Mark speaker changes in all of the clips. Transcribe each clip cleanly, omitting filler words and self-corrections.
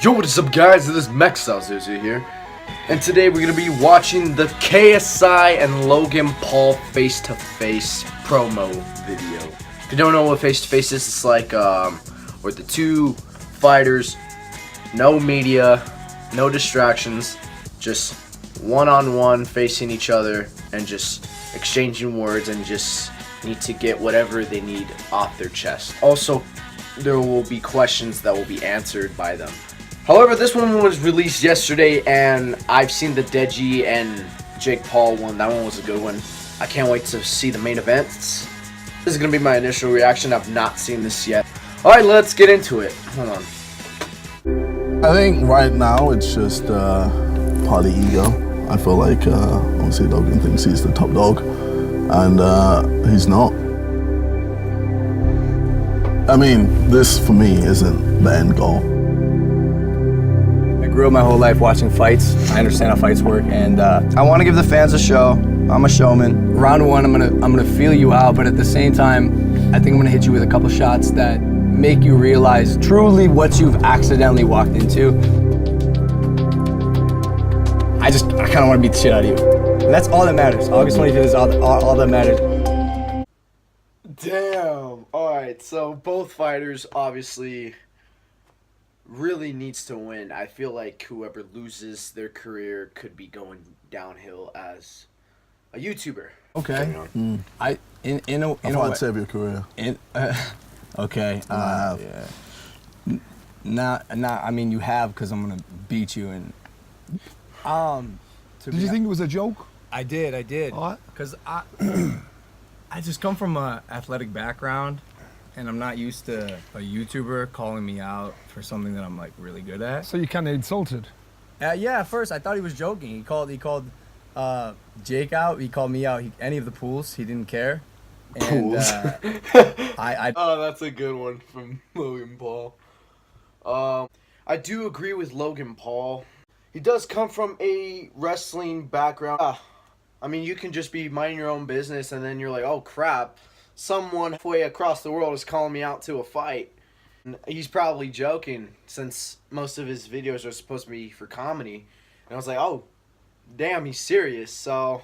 Speaker 1: Yo, what is up, guys? This is Mexcelsior here, and today we're gonna be watching the KSI and Logan Paul face-to-face promo video. If you don't know what face-to-face is, it's like where the two fighters, no media, no distractions, just one-on-one facing each other and just exchanging words and just need to get whatever they need off their chest. Also, there will be questions that will be answered by them. However, this one was released yesterday, and I've seen the Deji and Jake Paul one. That one was a good one. I can't wait to see the main events. This is going to be my initial reaction. I've not seen this yet. Alright, let's get into it. Hold on.
Speaker 2: I think right now it's just part of ego. I feel like obviously Logan thinks he's the top dog, and he's not. I mean, this for me isn't the end goal.
Speaker 3: I grew up my whole life watching fights. I understand how fights work, and I want to give the fans a show. I'm a showman. Round one, I'm gonna feel you out, but at the same time, I think I'm gonna hit you with a couple shots that make you realize truly what you've accidentally walked into. I kind of want to beat the shit out of you, and that's all that matters. August 25th is all that matters.
Speaker 1: Damn. Alright, so both fighters obviously really needs to win. I feel like whoever loses, their career could be going downhill as a YouTuber.
Speaker 3: Okay. In a
Speaker 2: I'd
Speaker 3: way.
Speaker 2: save your career.
Speaker 3: Okay.
Speaker 2: I have.
Speaker 3: Yeah. Nah. I mean, you have, because I'm gonna beat you. And
Speaker 4: Did you think it was a joke?
Speaker 3: I did.
Speaker 4: What?
Speaker 3: Because I just come from a athletic background, and I'm not used to a YouTuber calling me out for something that I'm like really good at.
Speaker 4: So you kind of insulted.
Speaker 3: Yeah. At first, I thought he was joking. He called Jake out. He called me out. Any of the pools, he didn't care. And,
Speaker 1: Pools.
Speaker 3: I
Speaker 1: Oh, that's a good one from Logan Paul. I do agree with Logan Paul. He does come from a wrestling background. I mean, you can just be minding your own business, and then you're like, oh crap, someone halfway across the world is calling me out to a fight. And he's probably joking, since most of his videos are supposed to be for comedy. And I was like, oh, damn, he's serious, so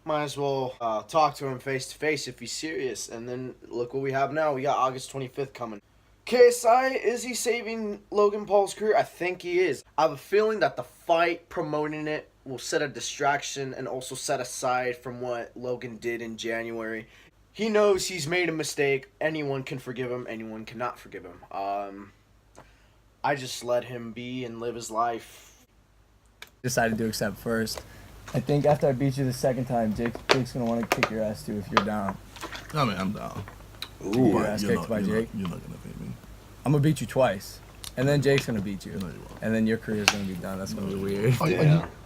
Speaker 1: might as well talk to him face to face if he's serious. And then look what we have now. We got August 25th coming. KSI, is he saving Logan Paul's career? I think he is. I have a feeling that the fight, promoting it, will set a distraction and also set aside from what Logan did in January. He knows he's made a mistake. Anyone can forgive him. Anyone cannot forgive him. I just let him be and live his life.
Speaker 3: decided to accept first. I think after I beat you the second time, Jake's gonna want to kick your ass too if you're down.
Speaker 2: I mean, I'm down.
Speaker 3: Ooh, your
Speaker 2: But
Speaker 3: ass
Speaker 2: you're
Speaker 3: kicked
Speaker 2: not,
Speaker 3: by
Speaker 2: you're
Speaker 3: Jake.
Speaker 2: Not, you're not gonna beat me.
Speaker 3: I'm gonna beat you twice, and then Jake's gonna beat you,
Speaker 2: No, you won't.
Speaker 3: and then your career's gonna be done. That's gonna be weird.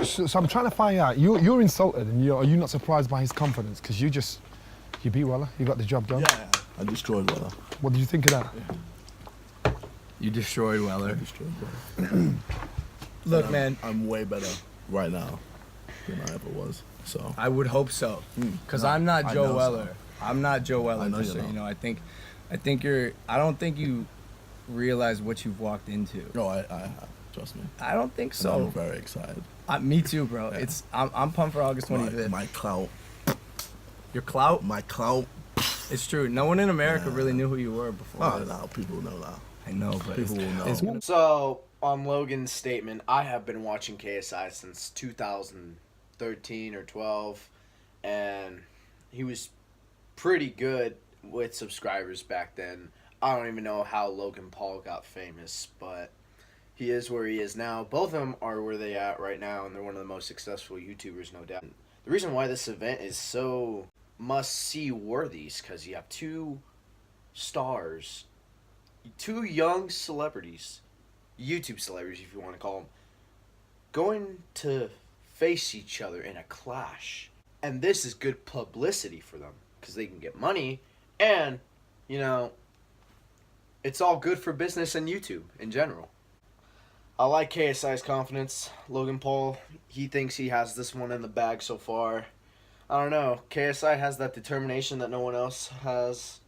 Speaker 4: So I'm trying to find out. You're insulted, and are you not surprised by his confidence? Because you beat Weller. You got the job done.
Speaker 2: Yeah, I destroyed Weller.
Speaker 4: What did you think of that?
Speaker 3: You destroyed Weller.
Speaker 2: I destroyed Weller.
Speaker 3: Look, man,
Speaker 2: I'm way better right now than I ever was. So
Speaker 3: I would hope so, because I'm
Speaker 2: I
Speaker 3: not Joe
Speaker 2: know
Speaker 3: Weller.
Speaker 2: so.
Speaker 3: I'm not Joe Weller.
Speaker 2: I know
Speaker 3: Just so
Speaker 2: you're
Speaker 3: you
Speaker 2: not.
Speaker 3: know, I think you're. I don't think you realize what you've walked into.
Speaker 2: no, I have. Trust me.
Speaker 3: I don't think
Speaker 2: And
Speaker 3: so.
Speaker 2: I'm very excited.
Speaker 3: Me too, bro.
Speaker 2: Yeah.
Speaker 3: I'm pumped for August 25th.
Speaker 2: My clout.
Speaker 3: Your clout.
Speaker 2: My clout.
Speaker 3: It's true. No one in America really knew who you were before.
Speaker 2: Oh,
Speaker 3: this.
Speaker 2: now people know now.
Speaker 3: I know, but
Speaker 2: People will know.
Speaker 3: it's gonna-
Speaker 1: So, on Logan's statement, I have been watching KSI since 2013 or 12, and he was pretty good with subscribers back then. I don't even know how Logan Paul got famous, but he is where he is now. Both of them are where they at right now, and they're one of the most successful YouTubers, no doubt. The reason why this event is so must-see worthy is because you have two stars, two young celebrities, YouTube celebrities if you want to call them, going to face each other in a clash. And this is good publicity for them because they can get money, and, you know, it's all good for business and YouTube in general. I like KSI's confidence. Logan Paul, he thinks he has this one in the bag so far. I don't know. KSI has that determination that no one else has,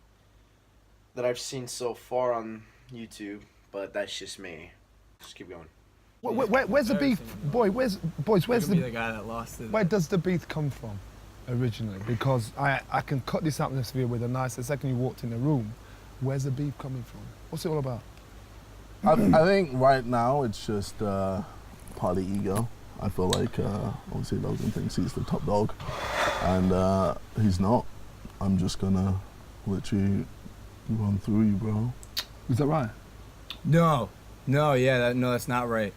Speaker 1: that I've seen so far on YouTube, but that's just me. Just keep going.
Speaker 4: Where's the beef, boys? Where's
Speaker 3: the
Speaker 4: the
Speaker 3: guy that lost it?
Speaker 4: where does the beef come from originally? Because I can cut this atmosphere with a nice. The second you walked in the room, where's the beef coming from? What's it all about?
Speaker 2: I think right now it's just part of ego. I feel like obviously Logan thinks he's the top dog, and he's not. I'm just gonna literally run through you, bro.
Speaker 4: Is that right?
Speaker 3: No, that's not right.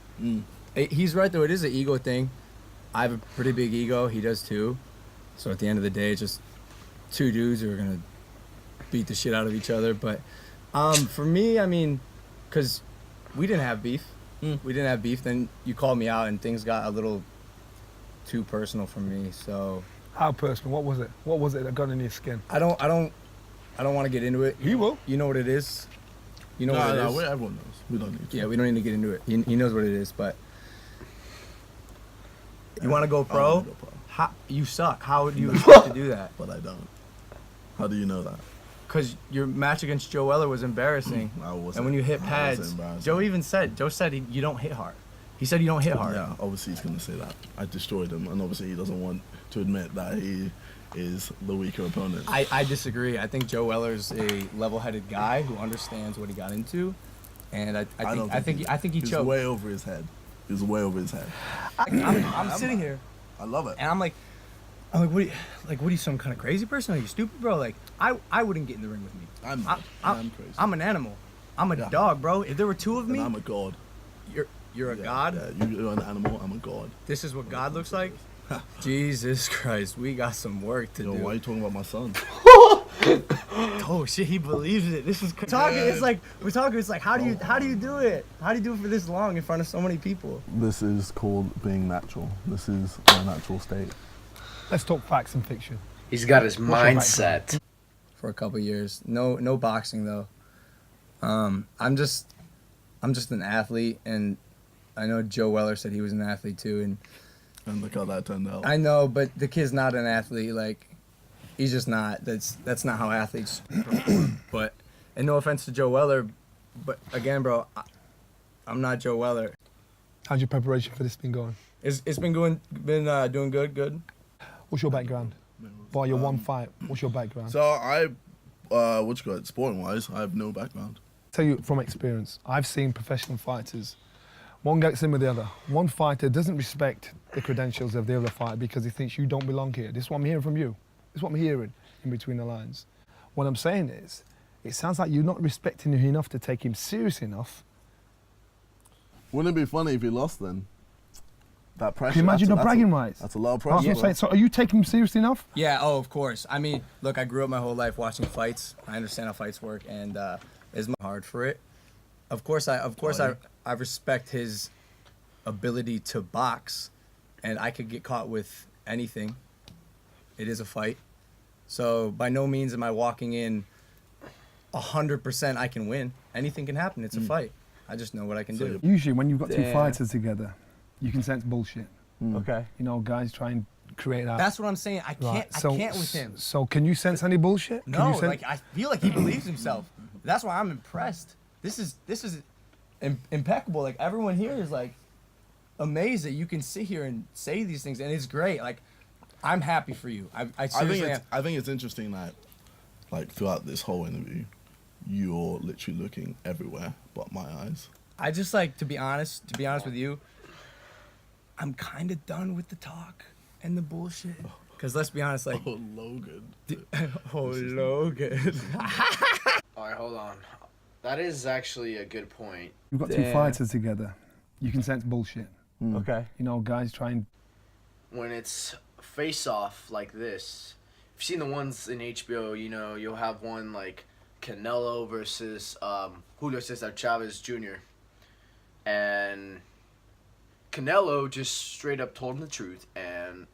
Speaker 3: He's right though. It is an ego thing. I have a pretty big ego. He does too. So at the end of the day, it's just two dudes who are gonna beat the shit out of each other. But for me, I mean, because we didn't have beef. We didn't have beef. Then you called me out, and things got a little too personal for me. So
Speaker 4: How personal? What was it? What was it that got in your skin?
Speaker 3: I don't want to get into it.
Speaker 4: You will.
Speaker 3: You know what it is. You know what it is.
Speaker 2: Everyone knows. We don't need to.
Speaker 3: Yeah, we don't need to get into it. He knows what it is, but you want to go pro?
Speaker 2: I wanna go pro.
Speaker 3: How, you suck. How do you expect to do that?
Speaker 2: But I don't. How do you know that?
Speaker 3: Because your match against Joe Weller was embarrassing.
Speaker 2: I wasn't.
Speaker 3: And when you hit
Speaker 2: I
Speaker 3: pads,
Speaker 2: wasn't embarrassing.
Speaker 3: Joe said you don't hit hard. He said you don't hit hard.
Speaker 2: Yeah, obviously he's gonna say that. I destroyed him, and obviously he doesn't want to admit that he is the weaker opponent.
Speaker 3: I disagree. I think Joe Weller's a level-headed guy who understands what he got into, and I think he
Speaker 2: He's
Speaker 3: choked.
Speaker 2: way over his head. He's way over his head.
Speaker 3: I'm sitting here.
Speaker 2: I love it.
Speaker 3: And I'm like, what are you, some kind of crazy person? Are you stupid, bro? Like, I wouldn't get in the ring with me.
Speaker 2: I'm crazy.
Speaker 3: I'm an animal. I'm a dog, bro. If there were two of me,
Speaker 2: And I'm a god.
Speaker 3: you're a god.
Speaker 2: Yeah, you're an animal. I'm a god.
Speaker 3: This is what God looks like. Jesus Christ, we got some work to
Speaker 2: Yo,
Speaker 3: do.
Speaker 2: why are you talking about my son?
Speaker 3: Oh shit, he believes it. This is talking. It's like we're talking. It's like how do you do it? How do you do it for this long in front of so many people?
Speaker 2: This is called being natural. This is my natural state.
Speaker 4: Let's talk facts and fiction.
Speaker 1: He's got his
Speaker 4: your
Speaker 1: mindset.
Speaker 3: For a couple years, no boxing though. I'm just an athlete, and I know Joe Weller said he was an athlete too,
Speaker 2: And look how that turned out.
Speaker 3: I know, but the kid's not an athlete. Like, he's just not. That's not how athletes perform. But, and no offense to Joe Weller, but again, bro, I'm not Joe Weller.
Speaker 4: How's your preparation for this been going?
Speaker 3: It's been doing good.
Speaker 4: What's your background? Bar your one fight, what's your background?
Speaker 2: So sporting wise, I have no background.
Speaker 4: Tell you from experience, I've seen professional fighters. One gets in with the other. One fighter doesn't respect the credentials of the other fighter because he thinks you don't belong here. This is what I'm hearing from you. This is what I'm hearing in between the lines. What I'm saying is, it sounds like you're not respecting him enough to take him serious enough.
Speaker 2: Wouldn't it be funny if he lost then? That pressure.
Speaker 4: Can you imagine the bragging rights?
Speaker 2: That's a lot of
Speaker 4: That's
Speaker 2: pressure.
Speaker 4: what I'm saying. So are you taking him seriously enough?
Speaker 3: Yeah. Oh, of course. I mean, look, I grew up my whole life watching fights. I understand how fights work, and it's hard for it. Of course, I respect his ability to box, and I could get caught with anything. It is a fight. So by no means am I walking in 100% I can win. Anything can happen. It's a fight. I just know what I can do.
Speaker 4: Usually when you've got two
Speaker 3: Yeah.
Speaker 4: fighters together, you can sense bullshit.
Speaker 3: Okay.
Speaker 4: You know, guys try and create that.
Speaker 3: That's what I'm saying. I can't with him.
Speaker 4: So can you sense any bullshit? Can
Speaker 3: No,
Speaker 4: you sense-
Speaker 3: like I feel like he believes himself. That's why I'm impressed. This is impeccable. Like everyone here is like amazed that you can sit here and say these things, and it's great. Like I'm happy for you. I seriously am.
Speaker 2: I think it's interesting that, like, throughout this whole interview, you're literally looking everywhere but my eyes.
Speaker 3: I just like to be honest with you. I'm kind of done with the talk and the bullshit. Cause let's be honest, like
Speaker 2: Oh, Logan.
Speaker 3: Logan.
Speaker 1: All right, hold on. That is actually a good point.
Speaker 4: You've got two fighters together. You can sense bullshit.
Speaker 3: Okay.
Speaker 4: You know, guys try and...
Speaker 1: When it's face-off like this, you've seen the ones in HBO, you know, you'll have one like Canelo versus Julio Cesar Chavez Jr. And Canelo just straight up told him the truth, and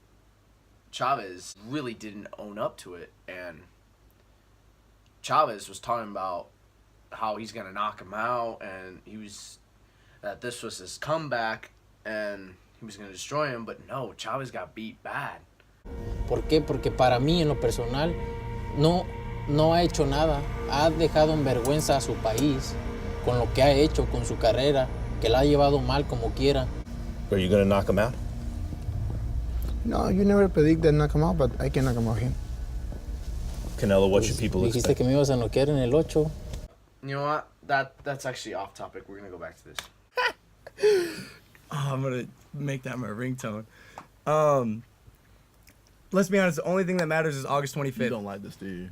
Speaker 1: Chavez really didn't own up to it. And Chavez was talking about how he's gonna knock him out, and that this was his comeback, and he was gonna destroy him. But no, Chavez got beat bad.
Speaker 5: ¿Por qué? Porque para mí, en lo personal, no ha hecho nada. Ha dejado en vergüenza a su país con lo que ha hecho, con su carrera. que la ha llevado mal como quiera.
Speaker 6: Are you going to knock him out?
Speaker 7: No, you never predict that knock him out, but I can knock him out here.
Speaker 6: Canelo, what should people
Speaker 5: Dijiste
Speaker 6: expect?
Speaker 5: que me ibas a noquear en el 8.
Speaker 1: You know what? That's actually off topic. We're gonna go back to this.
Speaker 3: I'm gonna make that my ringtone. Let's be honest. The only thing that matters is August 25th.
Speaker 2: You don't like this, do you?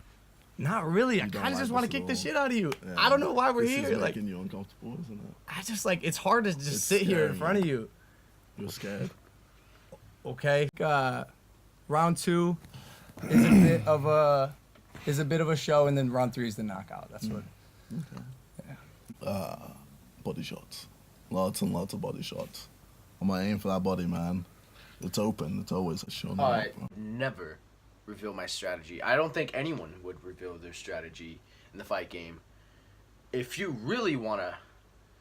Speaker 3: Not really. I
Speaker 2: You don't
Speaker 3: kind of
Speaker 2: like
Speaker 3: just want to
Speaker 2: this at
Speaker 3: kick the
Speaker 2: all.
Speaker 3: shit out of you.
Speaker 2: Yeah.
Speaker 3: I don't know why we're
Speaker 2: This
Speaker 3: here.
Speaker 2: is
Speaker 3: Like,
Speaker 2: making you uncomfortable, isn't it?
Speaker 3: I just like it's hard to just
Speaker 2: It's
Speaker 3: sit here in
Speaker 2: scary.
Speaker 3: front of you.
Speaker 2: You're scared.
Speaker 3: Okay. Round 2 is a bit of a show, and then round 3 is the knockout. That's what.
Speaker 2: Body shots. Lots and lots of body shots. I'm gonna aim for that body, man. It's open. It's always shown
Speaker 1: I
Speaker 2: up.
Speaker 1: never reveal my strategy. I don't think anyone would reveal their strategy in the fight game. If you really wanna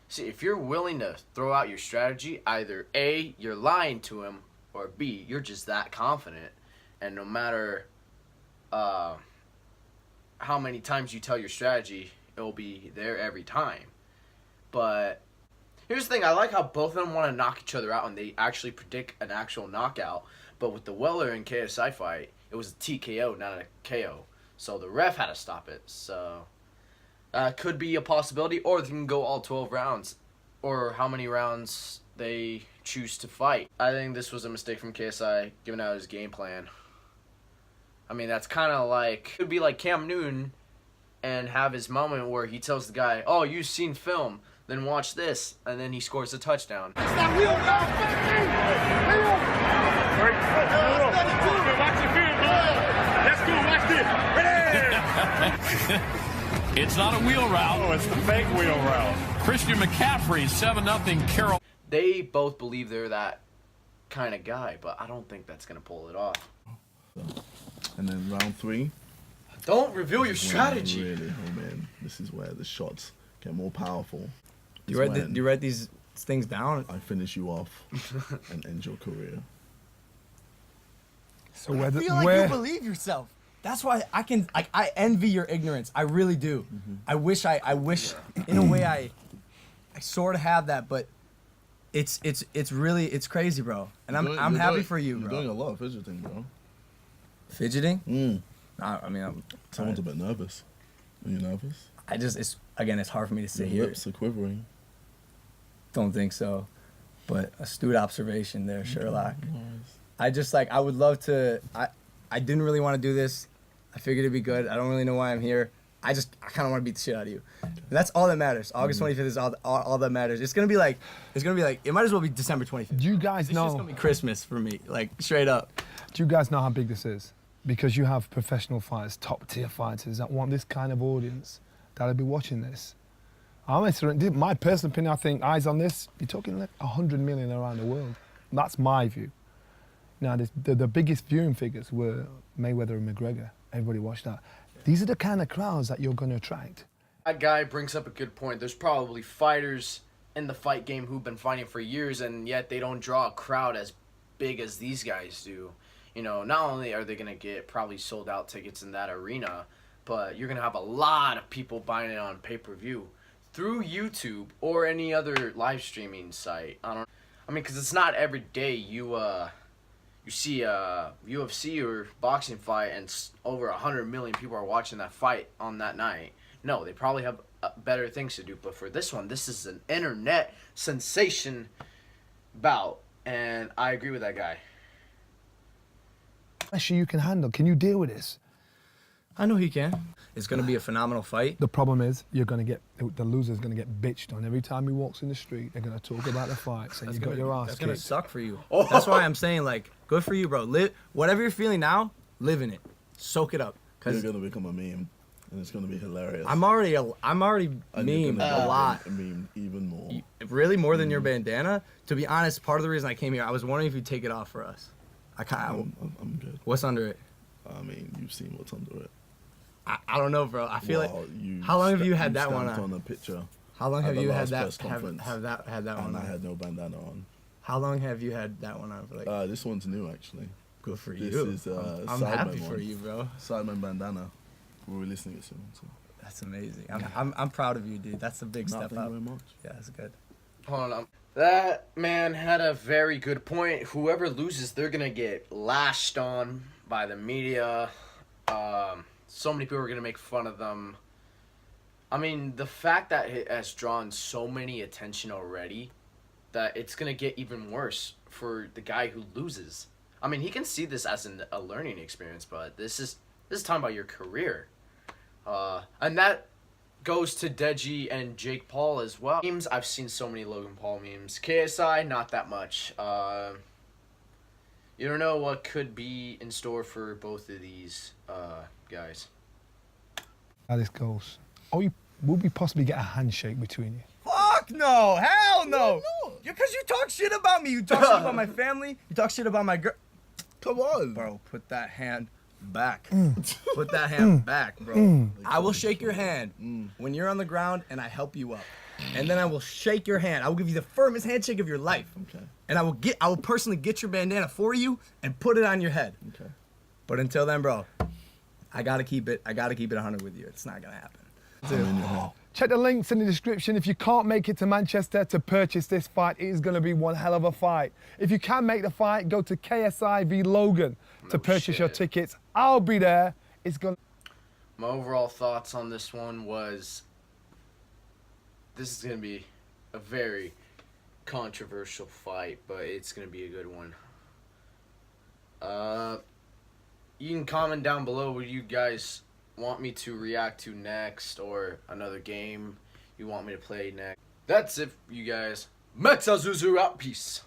Speaker 1: see, if you're willing to throw out your strategy, either A, you're lying to him, or B, you're just that confident, and no matter how many times you tell your strategy, it'll be there every time. But here's the thing, I like how both of them want to knock each other out and they actually predict an actual knockout. But with the Weller and KSI fight, it was a TKO, not a KO. So the ref had to stop it. So could be a possibility, or they can go all 12 rounds, or how many rounds they choose to fight. I think this was a mistake from KSI, giving out his game plan. I mean, that's kind of like, it would be like Cam Newton and have his moment where he tells the guy, oh, you've seen film, then watch this, and then he scores a touchdown.
Speaker 8: It's not a wheel route.
Speaker 9: Oh, it's the fake wheel route.
Speaker 8: Christian McCaffrey, 7-0 Carol.
Speaker 1: They both believe they're that kind of guy, but I don't think that's going to pull it off.
Speaker 2: And then round 3.
Speaker 1: Don't reveal your
Speaker 2: This is
Speaker 1: strategy.
Speaker 2: when really, oh man, this is where the shots get more powerful.
Speaker 3: Do you write these things down?
Speaker 2: I finish you off and end your career.
Speaker 4: So
Speaker 3: I feel like you believe yourself. That's why I envy your ignorance. I really do. I wish in a way I sort of have that, but it's crazy, bro. And I'm happy for you,
Speaker 2: You're
Speaker 3: bro.
Speaker 2: doing a lot of fidgeting, bro.
Speaker 3: Fidgeting? I mean,
Speaker 2: Someone's a bit nervous. Are you nervous?
Speaker 3: it's hard for me to sit
Speaker 2: Your
Speaker 3: here.
Speaker 2: lips are quivering.
Speaker 3: Don't think so, but astute observation there, Sherlock.
Speaker 2: Nice.
Speaker 3: I would love to. I didn't really want to do this. I figured it'd be good. I don't really know why I'm here. I kind of want to beat the shit out of you. And that's all that matters. August 25th is all that matters. It's gonna be like it might as well be December 25th.
Speaker 4: Do you guys
Speaker 3: It's just
Speaker 4: know?
Speaker 3: gonna be Christmas for me, like straight up.
Speaker 4: Do you guys know how big this is? Because you have professional fighters, top tier fighters that want this kind of audience that'll be watching this. My personal opinion, I think eyes on this, you're talking like 100 million around the world. That's my view. Now, the biggest viewing figures were Mayweather and McGregor. Everybody watched that. These are the kind of crowds that you're going to attract.
Speaker 1: That guy brings up a good point. There's probably fighters in the fight game who've been fighting for years, and yet they don't draw a crowd as big as these guys do. You know, not only are they going to get probably sold out tickets in that arena, but you're going to have a lot of people buying it on pay-per-view through YouTube or any other live streaming site. Because it's not every day you see a UFC or boxing fight and over 100 million people are watching that fight on that night. No, they probably have better things to do. But for this one, this is an internet sensation bout, and I agree with that guy.
Speaker 4: Pressure you can handle. Can you deal with this?
Speaker 3: I know he can. It's gonna be a phenomenal fight.
Speaker 4: The problem is the loser's going to get bitched on every time he walks in the street. They're going to talk about the fight, saying you got your ass
Speaker 3: That's gonna
Speaker 4: kicked.
Speaker 3: suck for you. That's why I'm saying, like, good for you, bro. Live whatever you're feeling now. Live in it. Soak it up.
Speaker 2: You're
Speaker 3: Cause
Speaker 2: gonna become a meme, and it's gonna be hilarious.
Speaker 3: I'm already
Speaker 2: And you're
Speaker 3: memed
Speaker 2: gonna
Speaker 3: a lot.
Speaker 2: A meme even more.
Speaker 3: Really, more than your bandana. To be honest, part of the reason I came here, I was wondering if you'd take it off for us.
Speaker 2: I'm good.
Speaker 3: What's under it?
Speaker 2: I mean, you've seen what's under it.
Speaker 3: I don't know, bro. I feel
Speaker 2: Well,
Speaker 3: like. How long have you had that one
Speaker 2: stamped
Speaker 3: on?
Speaker 2: on a picture.
Speaker 3: How long
Speaker 2: at
Speaker 3: have
Speaker 2: the
Speaker 3: you
Speaker 2: last
Speaker 3: had that?
Speaker 2: press conference,
Speaker 3: Had that one
Speaker 2: And I
Speaker 3: on?
Speaker 2: had no bandana on.
Speaker 3: How long have you had that one on for? Like,
Speaker 2: This one's new, actually.
Speaker 3: good for
Speaker 2: This
Speaker 3: you.
Speaker 2: is
Speaker 3: I'm
Speaker 2: Sidemen
Speaker 3: happy for
Speaker 2: one.
Speaker 3: you, bro.
Speaker 2: Sidemen bandana. We're releasing it soon. So.
Speaker 3: That's amazing. I'm proud of you, dude. That's a big
Speaker 2: No,
Speaker 3: step
Speaker 2: thank
Speaker 3: up.
Speaker 2: you very much.
Speaker 3: Yeah, that's good.
Speaker 1: Hold on. That man had a very good point. Whoever loses, they're gonna get lashed on by the media. So many people are gonna make fun of them. I mean, the fact that it has drawn so many attention already, that it's gonna get even worse for the guy who loses. I mean, he can see this as a learning experience, but this is talking about your career, and that goes to Deji and Jake Paul as well. Memes, I've seen so many Logan Paul memes. KSI, not that much. You don't know what could be in store for both of these guys.
Speaker 4: How this goes. Will we possibly get a handshake between you?
Speaker 3: Fuck no! Hell no! Because you talk shit about me. You talk shit about my family. You talk shit about my girl.
Speaker 2: Come on.
Speaker 3: Bro, put that hand back. Put that hand back, bro. I will shake your hand when you're on the ground and I help you up. And then I will shake your hand. I will give you the firmest handshake of your life.
Speaker 2: Okay.
Speaker 3: And I will personally get your bandana for you and put it on your head.
Speaker 2: Okay.
Speaker 3: But until then, bro, I gotta keep it 100 with you. It's not gonna happen.
Speaker 2: I'm in your heart.
Speaker 4: Check the links in the description. If you can't make it to Manchester to purchase this fight, it is going to be one hell of a fight. If you can make the fight, go to KSI v Logan to purchase your tickets. I'll be there. It's going to...
Speaker 1: My overall thoughts on this one was, this is going to be a very controversial fight, but it's going to be a good one. You can comment down below what you guys want me to react to next, or another game you want me to play next. That's it, you guys. Metza Zuzu out. Peace.